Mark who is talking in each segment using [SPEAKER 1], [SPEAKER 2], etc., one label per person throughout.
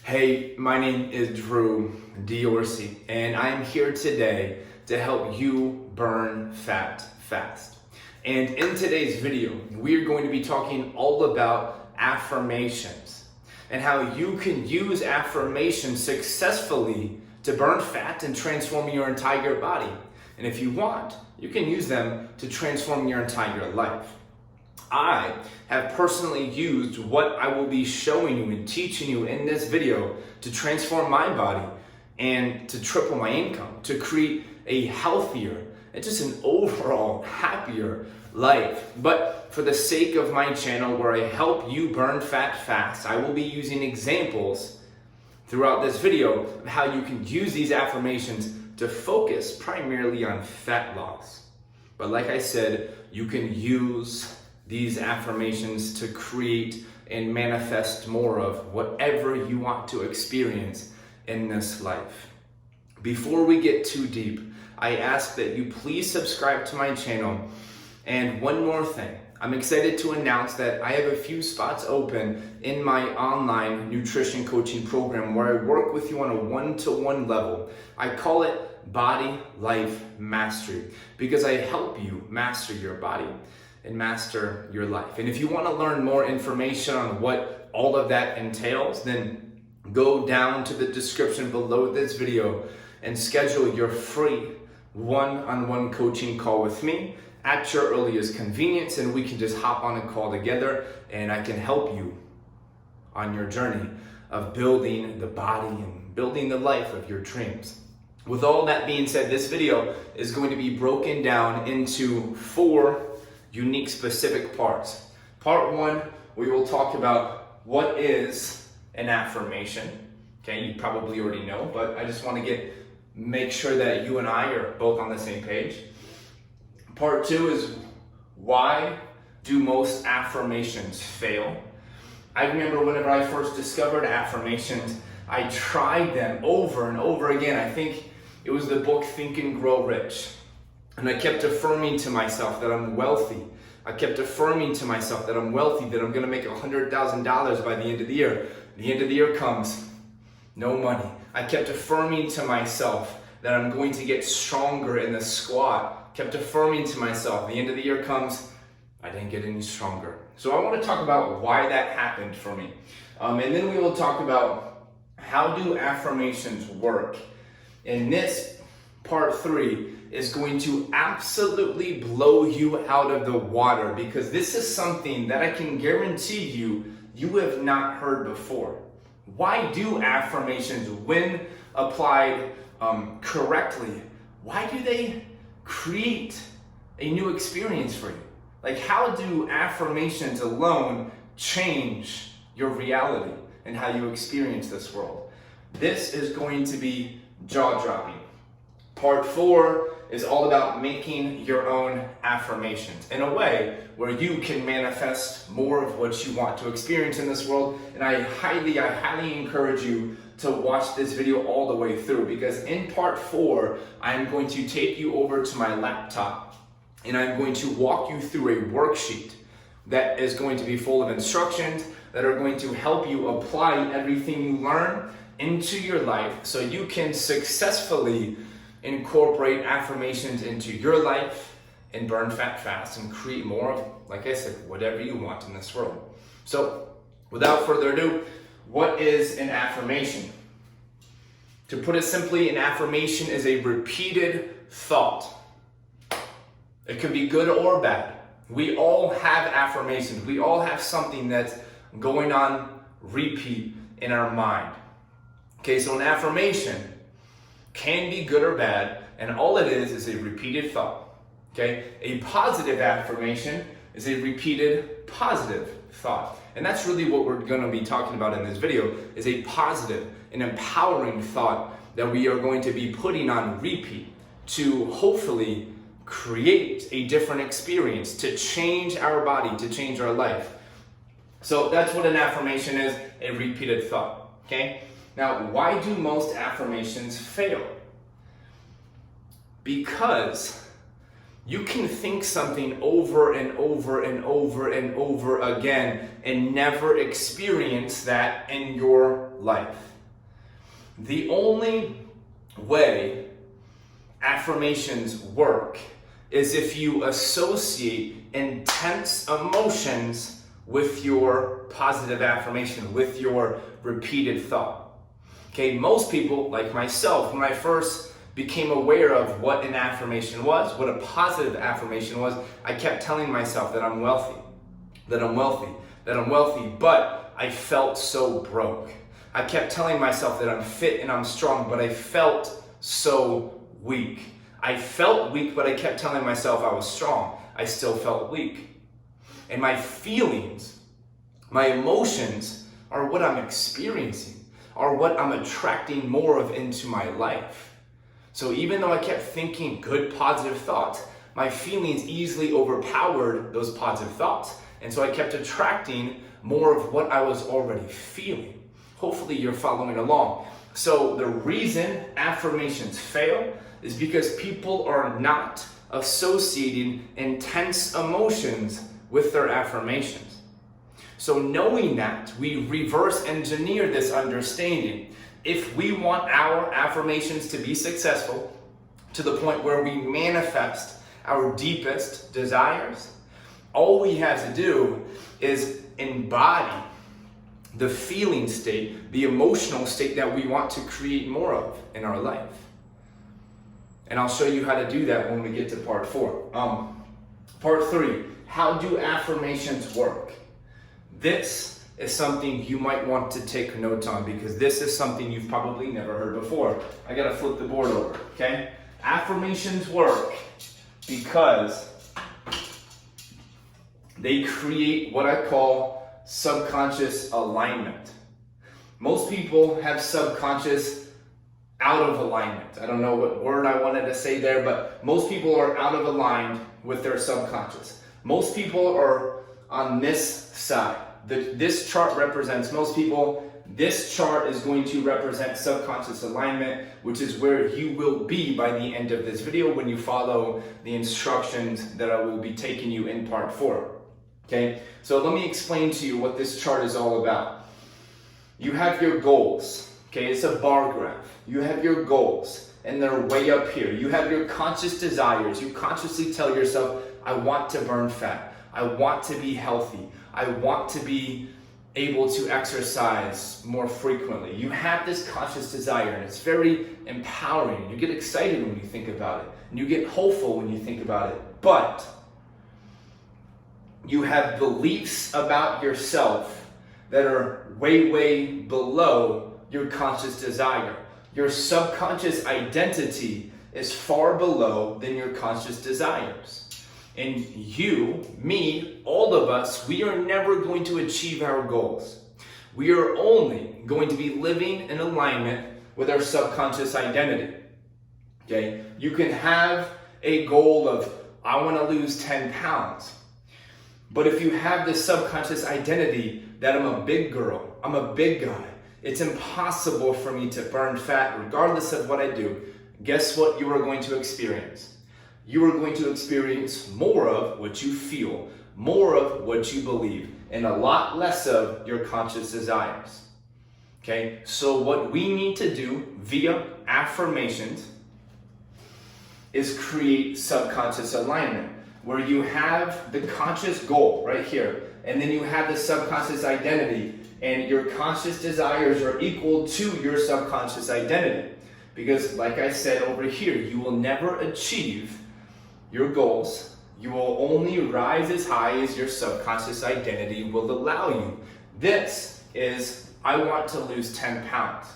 [SPEAKER 1] Hey, my name is Drew Diorsi, and I'm here today to help you burn fat fast. And in today's video, we're going to be talking all about affirmations and how you can use affirmations successfully to burn fat and transform your entire body. And if you want, you can use them to transform your entire life. I have personally used what I will be showing you and teaching you in this video to transform my body and to triple my income, to create a healthier and just an overall happier life. But for the sake of my channel where I help you burn fat fast, I will be using examples throughout this video of how you can use these affirmations to focus primarily on fat loss. But like I said, you can use these affirmations to create and manifest more of whatever you want to experience in this life. Before we get too deep, I ask that you please subscribe to my channel. And one more thing, I'm excited to announce that I have a few spots open in my online nutrition coaching program where I work with you on a one-to-one level. I call it Body Life Mastery because I help you master your body and master your life. And if you want to learn more information on what all of that entails, then go down to the description below this video and schedule your free one-on-one coaching call with me at your earliest convenience, and we can just hop on a call together and I can help you on your journey of building the body and building the life of your dreams. With all that being said, this video is going to be broken down into 4 unique specific parts. Part 1, we will talk about what is an affirmation. Okay, you probably already know, but I just want to make sure that you and I are both on the same page. Part 2 is why do most affirmations fail? I remember whenever I first discovered affirmations, I tried them over and over again. I think it was the book Think and Grow Rich. And I kept affirming to myself that I'm wealthy. I kept affirming to myself that I'm wealthy, that I'm going to make $100,000 by the end of the year. The end of the year comes, no money. I kept affirming to myself that I'm going to get stronger in the squat. Kept affirming to myself, the end of the year comes, I didn't get any stronger. So I want to talk about why that happened for me. And then we will talk about how do affirmations work. And this, part 3, is going to absolutely blow you out of the water because this is something that I can guarantee you have not heard before. Why do affirmations, when applied correctly, why do they create a new experience for you? Like, how do affirmations alone change your reality and how you experience this world? This is going to be jaw-dropping. Part 4 is all about making your own affirmations in a way where you can manifest more of what you want to experience in this world. And I highly encourage you to watch this video all the way through because in part 4, I'm going to take you over to my laptop and I'm going to walk you through a worksheet that is going to be full of instructions that are going to help you apply everything you learn into your life so you can successfully incorporate affirmations into your life and burn fat fast and create more of, like I said, whatever you want in this world. So without further ado, what is an affirmation? To put it simply, an affirmation is a repeated thought. It can be good or bad. We all have affirmations. We all have something that's going on repeat in our mind. Okay, so an affirmation can be good or bad, and all it is a repeated thought. Okay, a positive affirmation is a repeated positive thought. And that's really what we're going to be talking about in this video, is a positive and empowering thought that we are going to be putting on repeat to hopefully create a different experience, to change our body, to change our life. So that's what an affirmation is, a repeated thought. Okay? Now, why do most affirmations fail? Because you can think something over and over and over and over again and never experience that in your life. The only way affirmations work is if you associate intense emotions with your positive affirmation, with your repeated thought. Okay, most people, like myself, when I first became aware of what an affirmation was, what a positive affirmation was, I kept telling myself that I'm wealthy, that I'm wealthy, that I'm wealthy, but I felt so broke. I kept telling myself that I'm fit and I'm strong, but I felt so weak. I felt weak, but I kept telling myself I was strong. I still felt weak. And my feelings, my emotions are what I'm experiencing, are what I'm attracting more of into my life. So even though I kept thinking good, positive thoughts, my feelings easily overpowered those positive thoughts. And so I kept attracting more of what I was already feeling. Hopefully you're following along. So the reason affirmations fail is because people are not associating intense emotions with their affirmations. So knowing that, we reverse engineer this understanding. If we want our affirmations to be successful to the point where we manifest our deepest desires, all we have to do is embody the feeling state, the emotional state that we want to create more of in our life. And I'll show you how to do that when we get to part 4. Part 3, how do affirmations work? This is something you might want to take notes on because this is something you've probably never heard before. I gotta flip the board over, okay? Affirmations work because they create what I call subconscious alignment. Most people have subconscious out of alignment. I don't know what word I wanted to say there, but most people are out of aligned with their subconscious. Most people are on this side. This chart represents most people. This chart is going to represent subconscious alignment, which is where you will be by the end of this video when you follow the instructions that I will be taking you in part 4. Okay, so let me explain to you what this chart is all about. You have your goals, okay, it's a bar graph. You have your goals, and they're way up here. You have your conscious desires. You consciously tell yourself, I want to burn fat. I want to be healthy. I want to be able to exercise more frequently. You have this conscious desire, and it's very empowering. You get excited when you think about it, and you get hopeful when you think about it. But you have beliefs about yourself that are way, way below your conscious desire. Your subconscious identity is far below than your conscious desires. And you, me, all of us, we are never going to achieve our goals. We are only going to be living in alignment with our subconscious identity. Okay? You can have a goal of, I want to lose 10 pounds. But if you have this subconscious identity that I'm a big girl, I'm a big guy, it's impossible for me to burn fat regardless of what I do, guess what you are going to experience? You are going to experience more of what you feel, more of what you believe, and a lot less of your conscious desires. Okay, so what we need to do via affirmations is create subconscious alignment, where you have the conscious goal right here, and then you have the subconscious identity, and your conscious desires are equal to your subconscious identity. Because like I said over here, you will never achieve your goals. You will only rise as high as your subconscious identity will allow you. This is, I want to lose 10 pounds.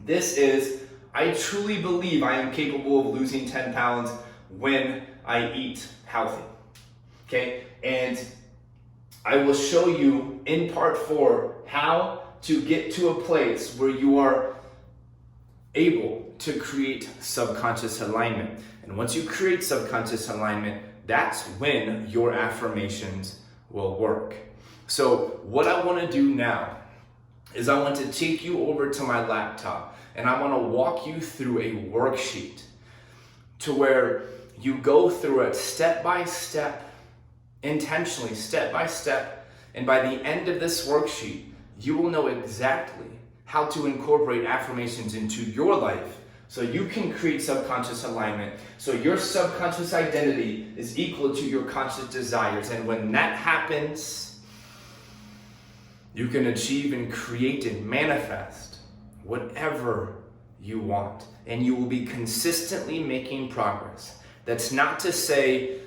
[SPEAKER 1] This is, I truly believe I am capable of losing 10 pounds when I eat healthy. Okay? And I will show you in part 4 how to get to a place where you are able to create subconscious alignment. And once you create subconscious alignment, that's when your affirmations will work. So what I want to do now is I want to take you over to my laptop and I want to walk you through a worksheet to where you go through it step by step, intentionally, step by step, and by the end of this worksheet, you will know exactly how to incorporate affirmations into your life so you can create subconscious alignment, so your subconscious identity is equal to your conscious desires. And when that happens, you can achieve and create and manifest whatever you want. And you will be consistently making progress. That's not to say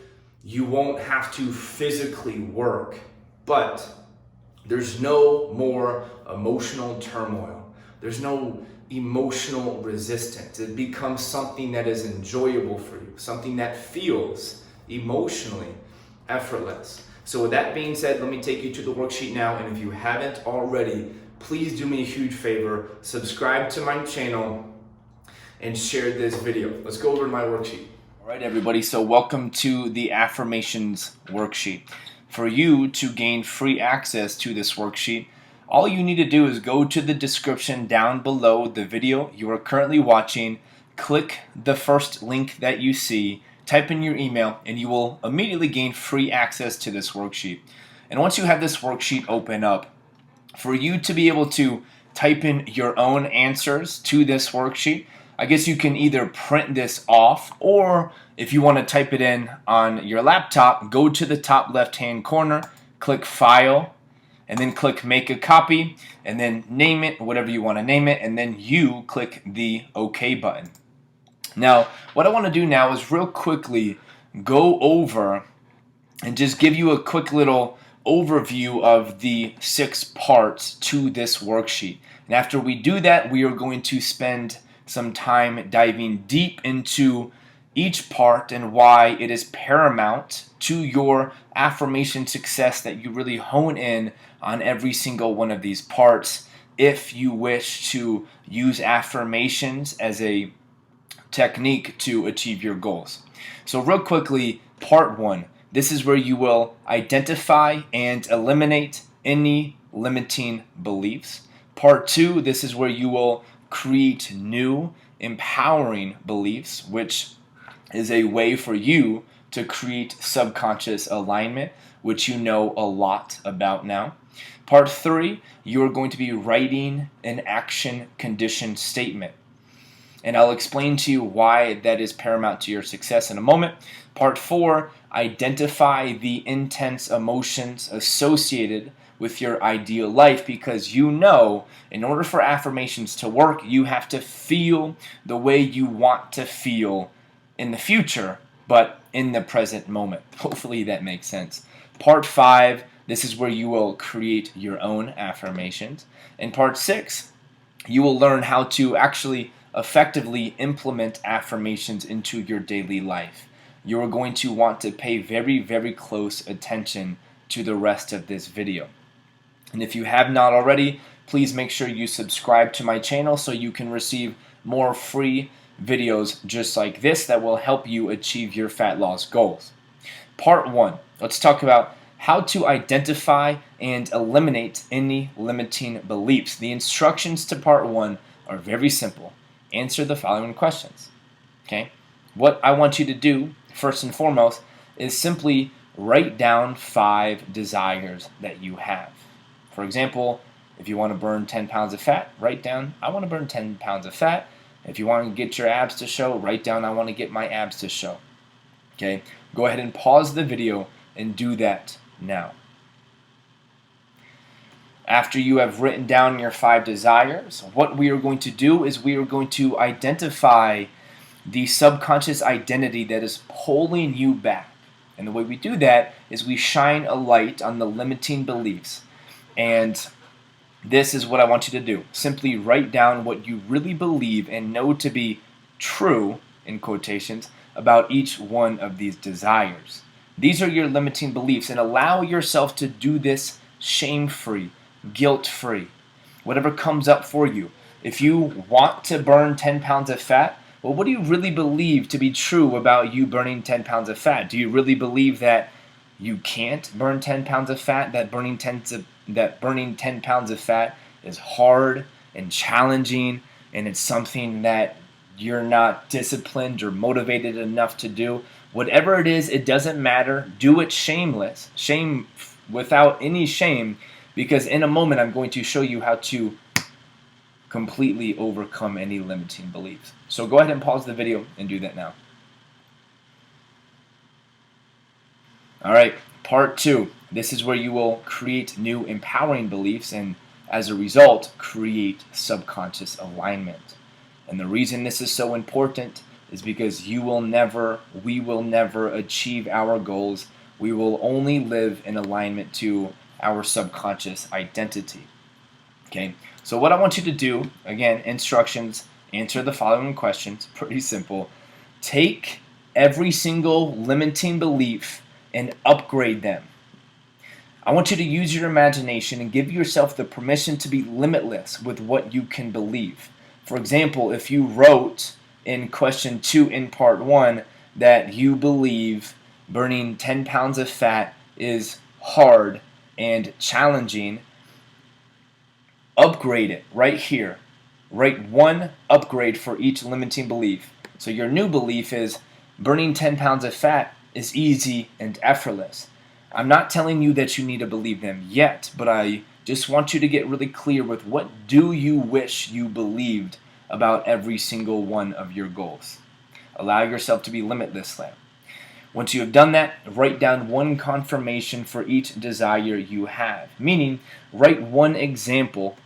[SPEAKER 1] you won't have to physically work, but there's no more emotional turmoil. There's no emotional resistance. It becomes something that is enjoyable for you, something that feels emotionally effortless. So with that being said, let me take you to the worksheet now. And if you haven't already, please do me a huge favor, subscribe to my channel and share this video. Let's go over to my worksheet. All right, everybody, so welcome to the Affirmations Worksheet. For you to gain free access to this worksheet, all you need to do is go to the description down below the video you are currently watching, click the first link that you see, type in your email, and you will immediately gain free access to this worksheet. And once you have this worksheet open up, for you to be able to type in your own answers to this worksheet, I guess you can either print this off, or if you want to type it in on your laptop, go to the top left-hand corner, click File, and then click Make a Copy, and then name it whatever you want to name it, and then you click the OK button. Now, what I want to do now is real quickly go over and just give you a quick little overview of the 6 parts to this worksheet. And after we do that, we are going to spend some time diving deep into each part and why it is paramount to your affirmation success that you really hone in on every single one of these parts if you wish to use affirmations as a technique to achieve your goals. So real quickly, part 1, this is where you will identify and eliminate any limiting beliefs. Part 2, this is where you will create new empowering beliefs, which is a way for you to create subconscious alignment, which you know a lot about now. Part 3, you are going to be writing an action condition statement. And I'll explain to you why that is paramount to your success in a moment. Part 4, identify the intense emotions associated with your ideal life, because you know in order for affirmations to work, you have to feel the way you want to feel in the future, but in the present moment. Hopefully that makes sense. Part 5, this is where you will create your own affirmations. In part 6, you will learn how to actually effectively implement affirmations into your daily life. You are going to want to pay very, very close attention to the rest of this video. And if you have not already, please make sure you subscribe to my channel so you can receive more free videos just like this that will help you achieve your fat loss goals. Part 1, let's talk about how to identify and eliminate any limiting beliefs. The instructions to part 1 are very simple. Answer the following questions. Okay? What I want you to do, first and foremost, is simply write down 5 desires that you have. For example, if you want to burn 10 pounds of fat, write down, I want to burn 10 pounds of fat. If you want to get your abs to show, write down, I want to get my abs to show. Okay? Go ahead and pause the video and do that now. After you have written down your 5 desires, what we are going to do is we are going to identify the subconscious identity that is pulling you back. And the way we do that is we shine a light on the limiting beliefs. And this is what I want you to do. Simply write down what you really believe and know to be true, in quotations, about each one of these desires. These are your limiting beliefs, and allow yourself to do this shame-free, guilt-free, whatever comes up for you. If you want to burn 10 pounds of fat, well, what do you really believe to be true about you burning 10 pounds of fat? Do you really believe that you can't burn 10 pounds of fat, that burning 10 pounds of fat is hard and challenging, and it's something that you're not disciplined or motivated enough to do? Whatever it is, it doesn't matter. Do it shameless, without any shame, because in a moment I'm going to show you how to completely overcome any limiting beliefs. So go ahead and pause the video and do that now. All right, part 2. This is where you will create new empowering beliefs and, as a result, create subconscious alignment. And the reason this is so important is because we will never achieve our goals. We will only live in alignment to our subconscious identity. Okay, so what I want you to do, again, instructions, answer the following questions, pretty simple. Take every single limiting belief and upgrade them. I want you to use your imagination and give yourself the permission to be limitless with what you can believe. For example, if you wrote in question 2 in part 1 that you believe burning 10 pounds of fat is hard and challenging, upgrade it right here. Write one upgrade for each limiting belief. So your new belief is burning 10 pounds of fat is easy and effortless. I'm not telling you that you need to believe them yet, but I just want you to get really clear with what do you wish you believed about every single one of your goals. Allow yourself to be limitless there. Once you have done that, write down one confirmation for each desire you have, meaning write one example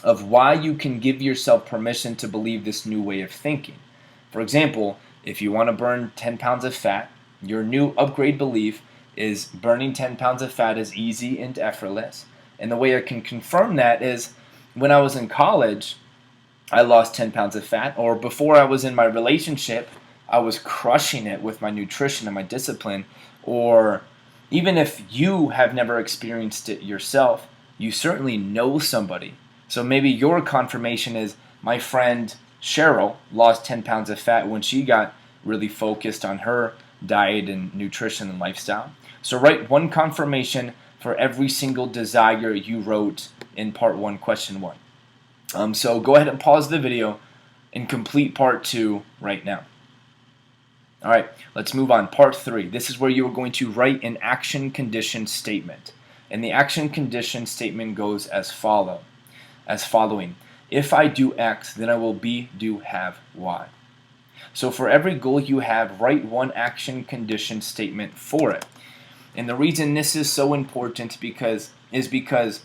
[SPEAKER 1] of why you can give yourself permission to believe this new way of thinking. For example, if you want to burn 10 pounds of fat, your new upgrade belief is burning 10 pounds of fat is easy and effortless. And the way I can confirm that is when I was in college, I lost 10 pounds of fat, or before I was in my relationship, I was crushing it with my nutrition and my discipline. Or even if you have never experienced it yourself, you certainly know somebody. So maybe your confirmation is my friend Cheryl lost 10 pounds of fat when she got really focused on her diet and nutrition and lifestyle. So write one confirmation for every single desire you wrote in part 1, question 1. So go ahead and pause the video and complete part 2 right now. All right, let's move on. Part 3. This is where you are going to write an action condition statement. And the action condition statement goes as following. If I do X, then I will be, do, have Y. So for every goal you have, write one action condition statement for it. And the reason this is so important is because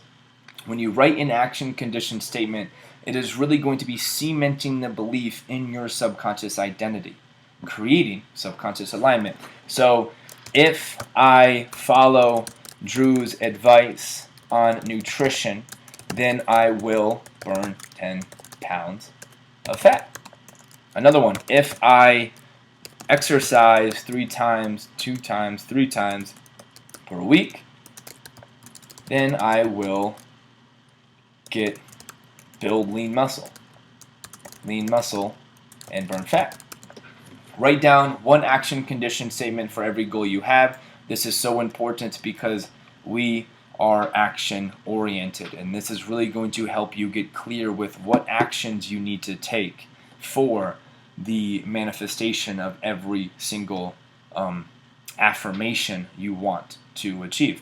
[SPEAKER 1] when you write an action condition statement, it is really going to be cementing the belief in your subconscious identity, creating subconscious alignment. So if I follow Drew's advice on nutrition, then I will burn 10 pounds of fat. Another one, if I exercise 3 times, 2 times, 3 times per week, then I will build lean muscle and burn fat. Write down one action condition statement for every goal you have. This is so important because we are action oriented, and this is really going to help you get clear with what actions you need to take for the manifestation of every single affirmation you want to achieve.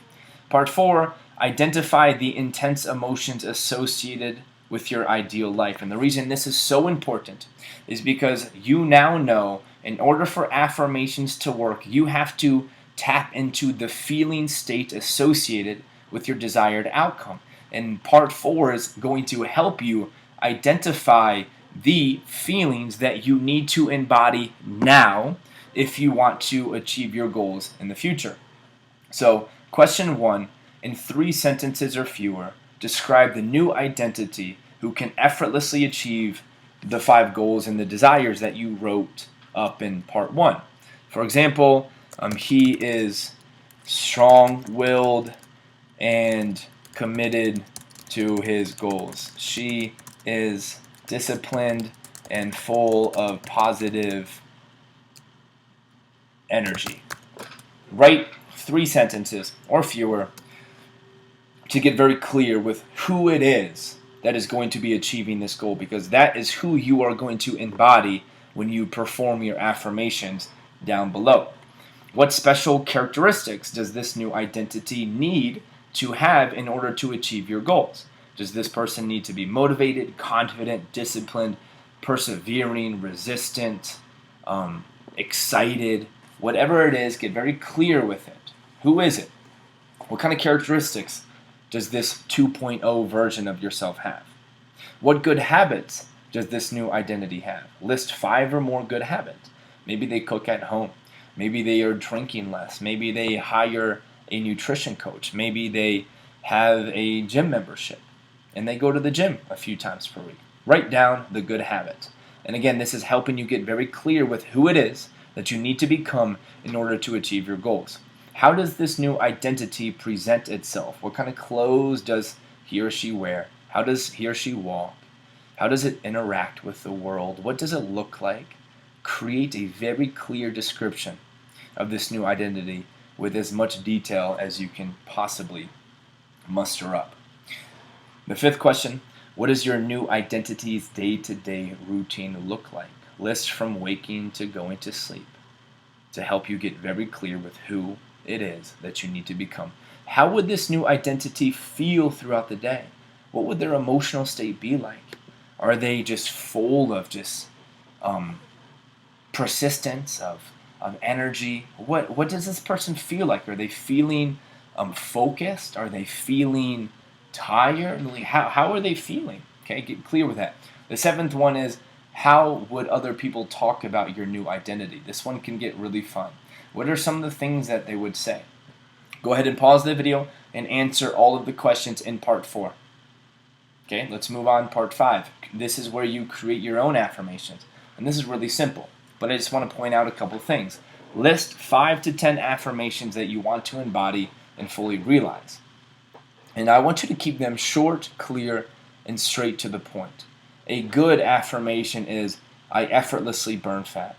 [SPEAKER 1] Part 4, identify the intense emotions associated with your ideal life. And the reason this is so important is because you now know in order for affirmations to work, you have to tap into the feeling state associated with your desired outcome. And part 4 is going to help you identify the feelings that you need to embody now if you want to achieve your goals in the future. So, question 1, in 3 sentences or fewer, describe the new identity who can effortlessly achieve the 5 goals and the desires that you wrote up in part 1. For example, he is strong-willed and committed to his goals. She is disciplined and full of positive energy. Write 3 sentences or fewer to get very clear with who it is that is going to be achieving this goal, because that is who you are going to embody when you perform your affirmations down below. What special characteristics does this new identity need to have in order to achieve your goals? Does this person need to be motivated, confident, disciplined, persevering, resistant, excited? Whatever it is, get very clear with it. Who is it? What kind of characteristics does this 2.0 version of yourself have? What good habits does this new identity have? List 5 or more good habits. Maybe they cook at home. Maybe they are drinking less. Maybe they hire a nutrition coach. Maybe they have a gym membership and they go to the gym a few times per week. Write down the good habits. And again, this is helping you get very clear with who it is that you need to become in order to achieve your goals. How does this new identity present itself? What kind of clothes does he or she wear? How does he or she walk? How does it interact with the world? What does it look like? Create a very clear description of this new identity with as much detail as you can possibly muster up. The 5th question, what does your new identity's day-to-day routine look like? List from waking to going to sleep to help you get very clear with who it is that you need to become. How would this new identity feel throughout the day? What would their emotional state be like? Are they just full of just persistence, of energy? What does this person feel like? Are they feeling focused? Are they feeling tired? How are they feeling? Okay, get clear with that. The 7th one is, how would other people talk about your new identity? This one can get really fun. What are some of the things that they would say? Go ahead and pause the video and answer all of the questions in part 4. Okay, let's move on. Part 5. This is where you create your own affirmations. And this is really simple, but I just want to point out a couple things. List 5 to 10 affirmations that you want to embody and fully realize. And I want you to keep them short, clear, and straight to the point. A good affirmation is, I effortlessly burn fat.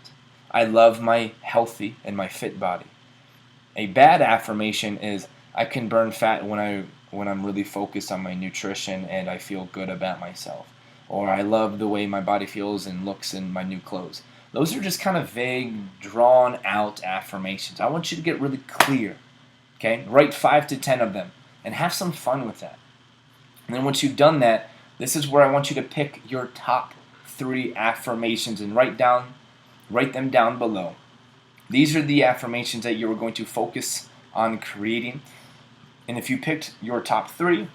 [SPEAKER 1] I love my healthy and my fit body. A bad affirmation is, I can burn fat when I'm really focused on my nutrition and I feel good about myself. Or I love the way my body feels and looks in my new clothes. Those are just kind of vague, drawn out affirmations. I want you to get really clear. Okay? Write 5 to 10 of them and have some fun with that. And then once you've done that, this is where I want you to pick your top 3 affirmations and write them down below. These are the affirmations that you're going to focus on creating. And if you picked your top 3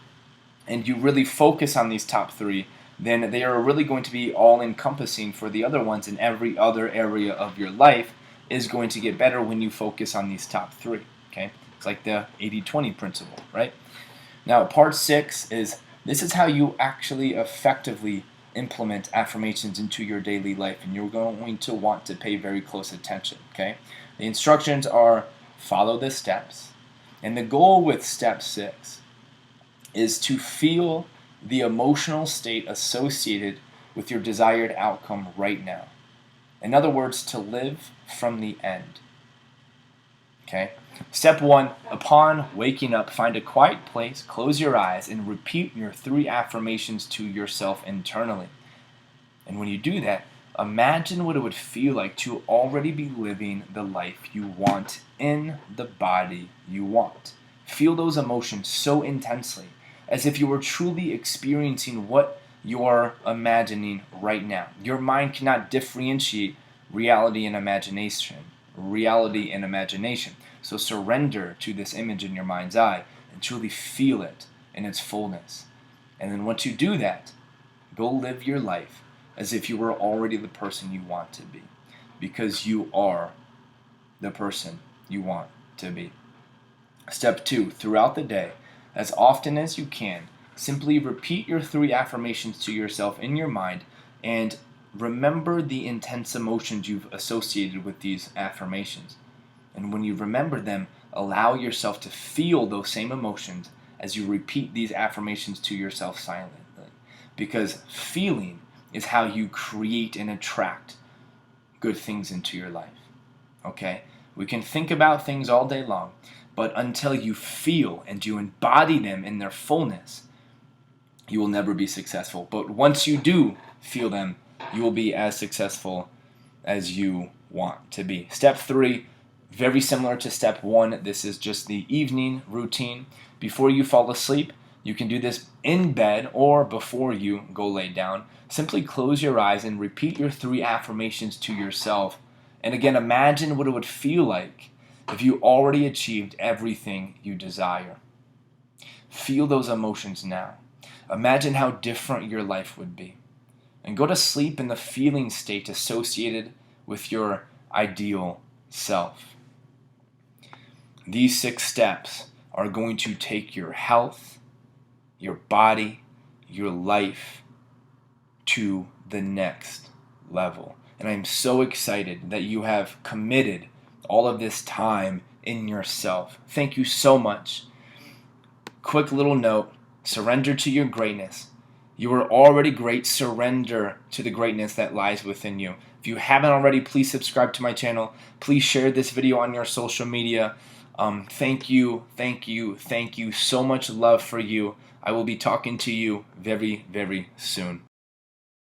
[SPEAKER 1] and you really focus on these top 3, then they are really going to be all-encompassing for the other ones, and every other area of your life is going to get better when you focus on these top 3. Okay? It's like the 80-20 principle, right? Now, part 6 is, this is how you actually effectively implement affirmations into your daily life, and you're going to want to pay very close attention, okay? The instructions are, follow the steps, and the goal with step 6 is to feel the emotional state associated with your desired outcome right now. In other words, to live from the end. Okay? Step 1, upon waking up, find a quiet place, close your eyes, and repeat your 3 affirmations to yourself internally. And when you do that, imagine what it would feel like to already be living the life you want in the body you want. Feel those emotions so intensely, as if you were truly experiencing what you are imagining right now. Your mind cannot differentiate reality and imagination. So surrender to this image in your mind's eye and truly feel it in its fullness. And then once you do that, go live your life as if you were already the person you want to be, because you are the person you want to be. Step 2, throughout the day, as often as you can, simply repeat your 3 affirmations to yourself in your mind and remember the intense emotions you've associated with these affirmations. And when you remember them, allow yourself to feel those same emotions as you repeat these affirmations to yourself silently. Because feeling is how you create and attract good things into your life. Okay? We can think about things all day long, but until you feel and you embody them in their fullness, you will never be successful. But once you do feel them, you will be as successful as you want to be. Step 3, very similar to step 1. This is just the evening routine. Before you fall asleep, You can do this in bed or before you go lay down. Simply close your eyes and repeat your 3 affirmations to yourself. And again, imagine what it would feel like if you already achieved everything you desire. Feel those emotions now. Imagine how different your life would be. And go to sleep in the feeling state associated with your ideal self. These 6 steps are going to take your health, your body, your life to the next level. And I'm so excited that you have committed all of this time in yourself. Thank you so much. Quick little note, surrender to your greatness. You are already great. Surrender to the greatness that lies within you. If you haven't already, please subscribe to my channel. Please share this video on your social media. Thank you so much. Love for you. I will be talking to you very, very soon.